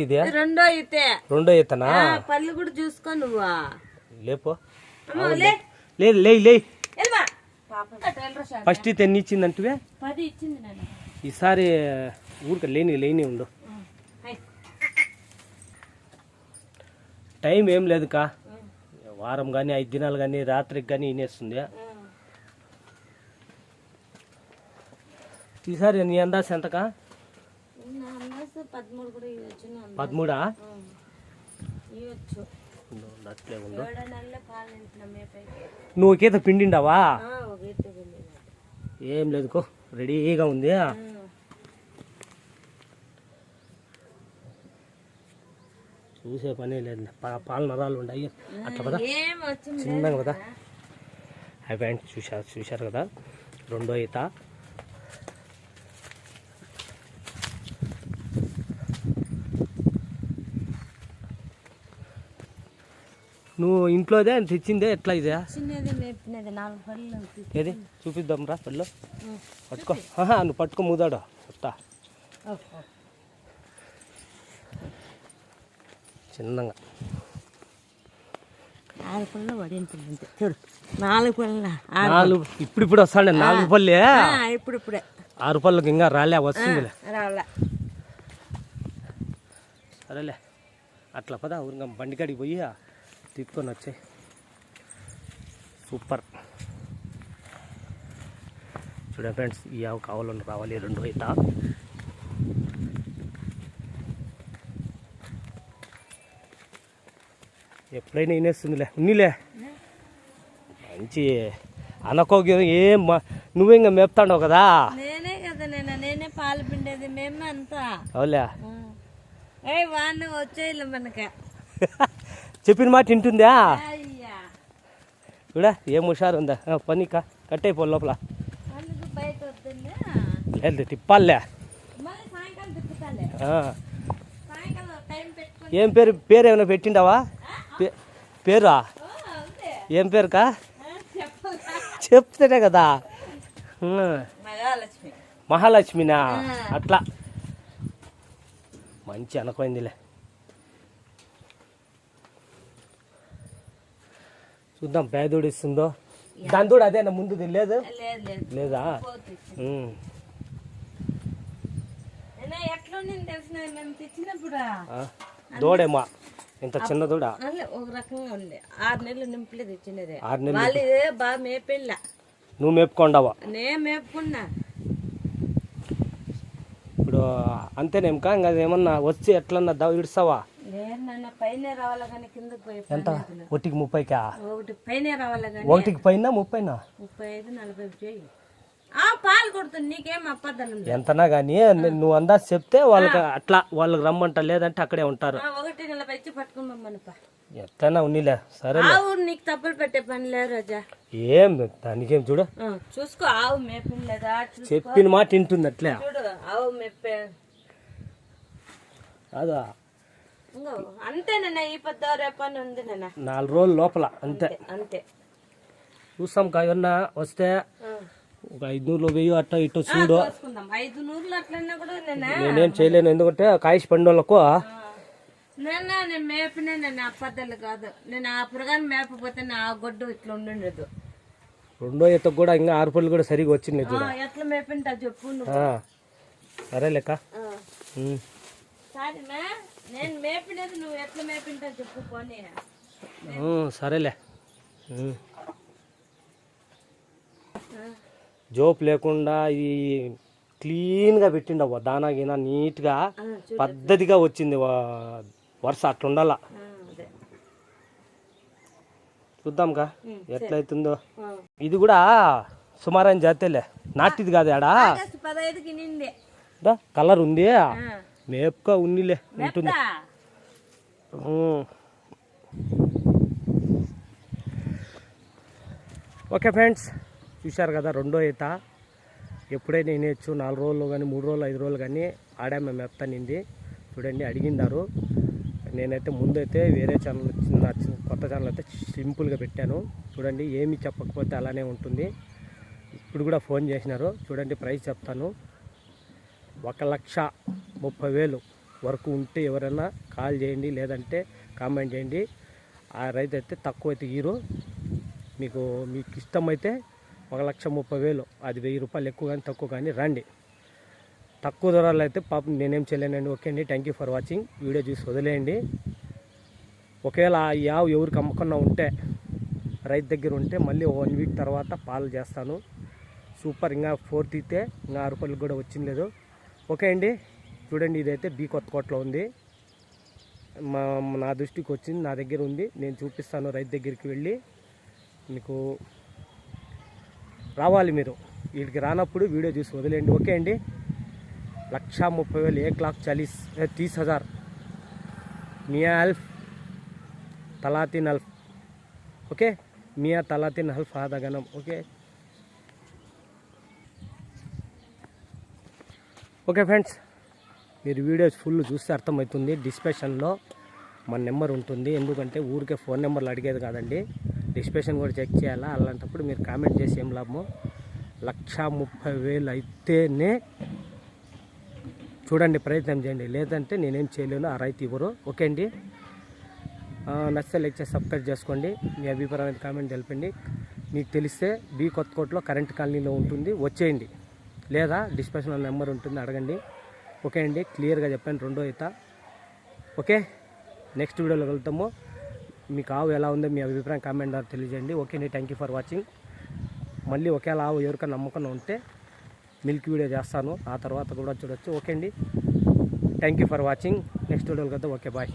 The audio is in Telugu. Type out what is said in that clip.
ఇదే రెండో ఈతనా పళ్ళు కూడా చూసుకో నువ్వు లేపో లేదు లే లే ఫస్ట్ ఈత ఎన్ని ఇచ్చిందంటే 10 ఇచ్చింది నాన్న. ఈసారి ఊరికి లేని ఉండు టైం ఏం లేదు కా వారం కానీ 5 దినాలు కానీ రాత్రికి కానీ ఇనేస్తుంది ఈసారి నీ అందాజ ఎంతకా 13 అట్లే ఉండు నువ్వు ఒక ఈత పిండిండావా ఏం లేదు కో రెడీగా ఉంది చూసే పనే లేదు పాల నరాలు ఉన్నాయి అట్లా కదా చిన్నగా కదా హై ఫ్రెండ్స్ చూశారు కదా రెండో ఈత నువ్వు ఇంట్లోదే తెచ్చిందే ఎట్లా ఇదే ఏది చూపిద్దాం రా పళ్ళు పట్టుకో నువ్వు పట్టుకో మూదాడు చెప్తా చిన్నగా 4 పళ్ళు పడింది చూడు 4 పళ్ళు ఇప్పుడు వస్తాడు 4 పళ్ళే ఇప్పుడే 6 పళ్ళకి ఇంకా రాలే వస్తుందిలే సరేలే అట్లా పదా ఊరిగా బండికాడికి పోయి తిప్పుకొని వచ్చాయి సూపర్ చూడండి ఫ్రెండ్స్ ఈ ఆవు కావాలని రావాలి రెండో ఈత ఎప్పుడైనా వినేస్తుందిలే ఉన్నిలే మంచి అనకోగ్యం ఏం నువ్వు ఇంకా మేపుతాండవు కదా నేనే పాలు పిండేది మేమే అంతా అవులే వాడిని వచ్చేయాలి మనకి చెప్పిన మాట వింటుందా చూడా ఏం హుషారు ఉందా పని కట్టయిపో లోపల లేదు తిప్పాలే ఏం పేరు ఏమైనా పెట్టిండావా పేరా ఏం పేరుకా చెప్తేనే కదా మహాలక్ష్మినా అట్లా మంచి అనకపోయిందిలే చూద్దాం పేదోడు ఇస్తుందో దాని తోడు అదేనా ముందు లేదు లేదా దూడేమా ఇంత చిన్న దూడ ఒక రకంగా ఉంది 6 నెలలు నింపలేదు ఇచ్చినదే 6 నెలలు బాగా మేపెళ్ళ నువ్వు మేపుకోండావా నేను మేపుకున్నా ఇప్పుడు అంతేనేమకా ఇంకా ఏమన్నా వచ్చి ఎట్లన్నా ఇడుస్తావా పైన రావాలి కానీ కిందకి పోయి ఎంత ఒకటికి 30కా ఒకటి పైన రావాలి కానీ ఒకటికి పైన 30 35 40 పాలు కొడుతుంది నీకేం అప్పద్దం ఎంతనా కానీ నువ్వు అందాజ చెప్తే వాళ్ళకి అట్లా వాళ్ళకి రమ్మంట లేదంటే అక్కడే ఉంటారు 1:40 పట్టుకోమమ్మనప్ప ఎట్లనా ఉన్నిలే సరే నీకు తప్పులు పెట్టే పని లేదు రాజా ఏం దానికేం చూడు చూసుకో ఆవు మేపిన లేదా చెప్పిన మాట వింటుంది అట్లే చూడు ఆవు మేపే అదా అంతేనన్నా ఈ పెద్ద రేపని ఉంది నాన్న 4 రోజుల లోపల అంతే అంతే చూస్తాం ఏమన్నా వస్తే ఒక 500 1000 అట్ట ఇటు చూడు 500 అట్లన్నా కూడా నేనేం చేయలేను ఎందుకంటే కాయిష్ పండుగలకు నేను మేపిన నేను అప్పద్దలు కాదు నేను ఆ పురగాన్ని మేపపోతే నా గొడ్డు ఇట్లా ఉండదు రెండో ఈత కూడా ఇంకా 6 పళ్ళు కూడా సరిగా వచ్చింది చూడ ఎట్లా మేపింటా చెప్పు సరే లెక్క సరేనా నేను మేపినది నువ్వు ఎట్లా మేపింటా చెప్పు పోనీ సరేలే జోప్ లేకుండా ఈ క్లీన్గా పెట్టిండవు దానా గినా నీట్గా పద్ధతిగా వచ్చింది వరుస అట్లా ఉండాల చూద్దాంకా ఎట్లయితుందో ఇది కూడా సుమారైన జాతేలే నాటిది కాదు ఆడా 15 కలర్ ఉంది మేపుగా ఉన్నిలే ఉంటుంది ఓకే ఫ్రెండ్స్ చూశారు కదా రెండో ఈత ఎప్పుడైనా వినేయచ్చు 4 రోజులు కానీ 3 రోజులు 5 రోజులు కానీ ఆడామె మెత్తనింది చూడండి అడిగిందారు నేనైతే ముందైతే వేరే ఛానల్ కొత్త ఛానల్ అయితే సింపుల్గా పెట్టాను చూడండి ఏమి చెప్పకపోతే అలానే ఉంటుంది ఇప్పుడు కూడా ఫోన్ చేసినారు చూడండి ప్రైస్ చెప్తాను 1,30,000 వరకు ఉంటే ఎవరైనా కాల్ చేయండి, లేదంటే కామెంట్ చేయండి. ఆ రైతు అయితే తక్కువ అయితే హీరో మీకు ఇష్టమైతే 1,30,000, అది 1,000 రూపాయలు ఎక్కువ కానీ తక్కువ కానీ రండి. తక్కువ ధరలు అయితే పాపం నేనేం చేయలేనండి. ఓకే అండి, thank you for watching. Video చూసి వదిలేయండి. ఒకవేళ ఆ యావ్ ఎవరికి అమ్మకన్నా ఉంటే రైతు దగ్గర ఉంటే మళ్ళీ 1 వీక్ తర్వాత పాలు చేస్తాను. సూపర్. ఇంకా 4th అయితే ఇంకా 6 రూపాయలకు కూడా వచ్చింది లేదు. ఓకే అండి, చూడండి ఇదైతే బి కొత్తకోటలో ఉంది. నా దృష్టికి వచ్చింది, నా దగ్గర ఉంది. నేను చూపిస్తాను రైతు దగ్గరికి వెళ్ళి. మీకు రావాలి, మీరు వీడికి రానప్పుడు వీడియో చూసి వదిలేండి. ఓకే అండి, 1,30,000 1,30,000 मियाँ अल्फ तलातीन अल्फ. ओके, मियाँ तलातीन अल्फ आधा गनम. ओके ఓకే ఫ్రెండ్స్, మీరు వీడియోస్ ఫుల్ చూస్తే అర్థమవుతుంది. డిస్క్రిప్షన్లో మన నెంబర్ ఉంటుంది. ఎందుకంటే ఊరికే ఫోన్ నెంబర్లు అడిగేది కాదండి, డిస్క్రిప్షన్ కూడా చెక్ చేయాలా. అలాంటప్పుడు మీరు కామెంట్ చేసి ఏం లాభము. 1,30,000 అయితేనే చూడండి, ప్రయత్నం చేయండి. లేదంటే నేనేం చేయలేను, ఆ రైతు ఇవ్వరు. ఓకే అండి, నచ్చితే లైక్ చేసి సబ్స్క్రైబ్ చేసుకోండి. మీ అభిప్రాయం కామెంట్ తెలపండి. మీకు తెలిస్తే బి కొత్తకోటలో కరెంట్ కాలనీలో ఉంటుంది, వచ్చేయండి. లేదా డిస్క్రిప్షన్లో నెంబర్ ఉంటుంది, అడగండి. ఓకే అండి, క్లియర్గా చెప్పాను. 2వ ఈత. ఓకే, నెక్స్ట్ వీడియోలో వెళ్తాము. మీకు ఆవు ఎలా ఉందో మీ అభిప్రాయం కామెంట్ ద్వారా తెలియజేయండి. ఓకే అండి, థ్యాంక్ యూ ఫర్ వాచింగ్. మళ్ళీ ఒకేలా ఆవు ఎవరికైనా నమ్మకం ఉంటే మిల్క్ వీడియో చేస్తాను, ఆ తర్వాత కూడా చూడొచ్చు. ఓకే అండి, thank you for watching. Next వీడియోలో కదా. Okay, bye.